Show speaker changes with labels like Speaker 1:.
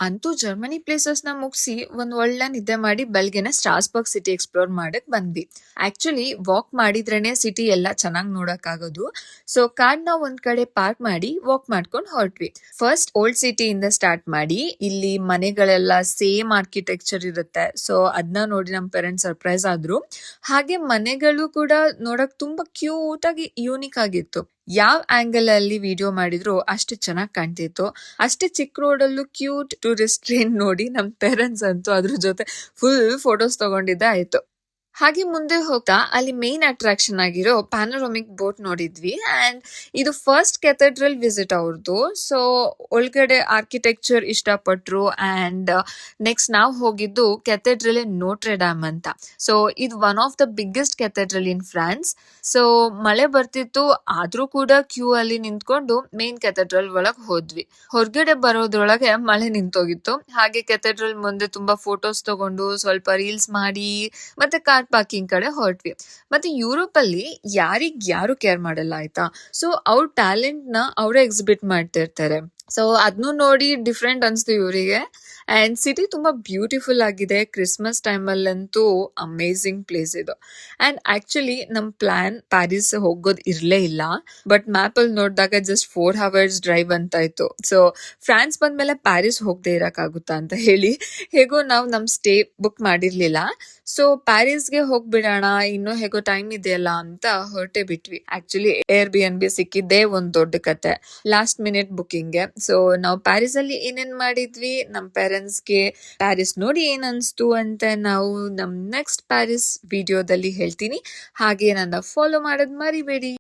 Speaker 1: ಅಂತೂ Germany places ನ ಮುಗಿಸಿ ಒಂದ್ ಒಳ್ಳೆ ನಿದ್ದೆ ಮಾಡಿ ಬೆಳಗ್ಗೆನೆ ಸ್ಟ್ರಾಸ್ಬರ್ಗ್ ಸಿಟಿ ಎಕ್ಸ್ಪ್ಲೋರ್ ಮಾಡಕ್ ಬಂದ್ವಿ. ಆಕ್ಚುಲಿ ವಾಕ್ ಮಾಡಿದ್ರೇನೆ ಸಿಟಿ ಎಲ್ಲ ಚೆನ್ನಾಗಿ ನೋಡಕ್ ಆಗೋದು. ಸೊ ಕಾರ್ನ ಒಂದ್ ಕಡೆ ಪಾರ್ಕ್ ಮಾಡಿ ವಾಕ್ ಮಾಡ್ಕೊಂಡು ಹೊರಟ್ವಿ. ಫಸ್ಟ್ ಓಲ್ಡ್ ಸಿಟಿ ಇಂದ ಸ್ಟಾರ್ಟ್ ಮಾಡಿ, ಇಲ್ಲಿ ಮನೆಗಳೆಲ್ಲ ಸೇಮ್ ಆರ್ಕಿಟೆಕ್ಚರ್ ಇರುತ್ತೆ. ಸೊ ಅದನ್ನ ನೋಡಿ ನಮ್ ಪೇರೆಂಟ್ಸ್ ಸರ್ಪ್ರೈಸ್ ಆದ್ರು. ಹಾಗೆ ಮನೆಗಳು ಕೂಡ ನೋಡಕ್ ತುಂಬಾ ಕ್ಯೂಟ್ ಆಗಿ ಯೂನಿಕ್ ಆಗಿತ್ತು. ಯಾವ ಆಂಗಲ್ ಅಲ್ಲಿ ವಿಡಿಯೋ ಮಾಡಿದ್ರು ಅಷ್ಟು ಚೆನ್ನಾಗಿ ಕಾಣ್ತಿತ್ತು. ಅಷ್ಟೇ ಚಿಕ್ಕ ರೋಡಲ್ಲೂ ಕ್ಯೂಟ್ ಟೂರಿಸ್ಟ್ ಟ್ರೈನ್ ನೋಡಿ ನಮ್ ಪೇರೆಂಟ್ಸ್ ಅಂತೂ ಅದ್ರ ಜೊತೆ ಫುಲ್ ಫೋಟೋಸ್ ತಗೊಂಡಿದ್ದೆ ಆಯ್ತು. ಹಾಗೆ ಮುಂದೆ ಹೋಗ್ತಾ ಅಲ್ಲಿ ಮೇನ್ ಅಟ್ರಾಕ್ಷನ್ ಆಗಿರೋ ಪ್ಯಾನೋರಮಿಕ್ ಬೋಟ್ ನೋಡಿದ್ವಿ. ಅಂಡ್ ಇದು ಫಸ್ಟ್ ಕೆಥೆಡ್ರಲ್ ವಿಸಿಟ್ ಅವ್ರದ್ದು. ಸೊ ಒಳಗಡೆ ಆರ್ಕಿಟೆಕ್ಚರ್ ಇಷ್ಟಪಟ್ರು. ಅಂಡ್ ನೆಕ್ಸ್ಟ್ ನಾವು ಹೋಗಿದ್ದು ಕೆಥೆಡ್ರಲ್ ನೋಟ್ರೆ ಡ್ಯಾಮ್ ಅಂತ. ಸೊ ಇದು one of the biggest cathedral in France. So ಮಳೆ ಬರ್ತಿತ್ತು, ಆದ್ರೂ ಕೂಡ ಕ್ಯೂ ಅಲ್ಲಿ ನಿಂತ್ಕೊಂಡು ಮೇನ್ ಕೆಥೆಡ್ರಲ್ ಒಳಗ್ ಹೋದ್ವಿ. ಹೊರಗಡೆ ಬರೋದ್ರೊಳಗೆ ಮಳೆ ನಿಂತೋಗಿತ್ತು. ಹಾಗೆ ಕೆಥೆಡ್ರಲ್ ಮುಂದೆ ತುಂಬಾ ಫೋಟೋಸ್ ತಗೊಂಡು ಸ್ವಲ್ಪ ರೀಲ್ಸ್ ಮಾಡಿ ಮತ್ತೆ ಕಾರ್ ಪಾರ್ಕಿಂಗ್ ಕಡೆ ಹೊರಟ್ವಿ. ಮತ್ತೆ ಯುರೋಪ್ ಅಲ್ಲಿ ಯಾರು ಕೇರ್ ಮಾಡಲ್ಲ ಆಯ್ತಾ. ಸೊ ಅವ್ರ ಟ್ಯಾಲೆಂಟ್ ನ ಅವರೇ ಎಕ್ಸಿಬಿಟ್ ಮಾಡ್ತಿರ್ತಾರೆ. ಸೊ ಅದನ್ನು ನೋಡಿ ಡಿಫ್ರೆಂಟ್ ಅನ್ಸ್ತು ಇವರಿಗೆ. ಅಂಡ್ ಸಿಟಿ ತುಂಬಾ ಬ್ಯೂಟಿಫುಲ್ ಆಗಿದೆ. ಕ್ರಿಸ್ಮಸ್ ಟೈಮ್ ಅಲ್ಲಂತೂ ಅಮೇಸಿಂಗ್ ಪ್ಲೇಸ್ ಇದು. ಅಂಡ್ ಆಕ್ಚುಲಿ ನಮ್ ಪ್ಲಾನ್ ಪ್ಯಾರಿಸ್ ಹೋಗೋದ್ ಇರ್ಲೇ ಇಲ್ಲ. ಬಟ್ ಮ್ಯಾಪ್ ಅಲ್ಲಿ ನೋಡಿದಾಗ ಜಸ್ಟ್ 4 hours ಡ್ರೈವ್ ಅಂತ ಇತ್ತು. ಸೊ ಫ್ರಾನ್ಸ್ ಬಂದ್ಮೇಲೆ ಪ್ಯಾರಿಸ್ ಹೋಗದೆ ಇರಕ್ಕಾಗುತ್ತಾ ಅಂತ ಹೇಳಿ ಹೇಗೋ ನಾವು ನಮ್ ಸ್ಟೇ ಬುಕ್ ಮಾಡಿರ್ಲಿಲ್ಲ. ಸೊ ಪ್ಯಾರಿಸ್ಗೆ ಹೋಗ್ಬಿಡೋಣ, ಇನ್ನು ಹೇಗೋ ಟೈಮ್ ಇದೆಯಲ್ಲ ಅಂತ ಹೊರಟೆ ಬಿಟ್ವಿ. ಆಕ್ಚುಲಿ Airbnb ಸಿಕ್ಕಿದ್ದೇ ಒಂದ್ ದೊಡ್ಡ ಕತೆ, ಲಾಸ್ಟ್ ಮಿನಿಟ್ ಬುಕಿಂಗ್ಗೆ. ಸೊ ನಾವು ಪ್ಯಾರಿಸ್ ಅಲ್ಲಿ ಏನೇನ್ ಮಾಡಿದ್ವಿ, ನಮ್ ಪೇರೆಂಟ್ಸ್ಗೆ ಪ್ಯಾರಿಸ್ ನೋಡಿ ಏನ್ ಅನ್ಸ್ತು ಅಂತ ನಾವು ನಮ್ ನೆಕ್ಸ್ಟ್ ಪ್ಯಾರಿಸ್ ವಿಡಿಯೋದಲ್ಲಿ ಹೇಳ್ತೀನಿ. ಹಾಗೆ ನನ್ನ ಫಾಲೋ ಮಾಡೋದ್ ಮರಿಬೇಡಿ.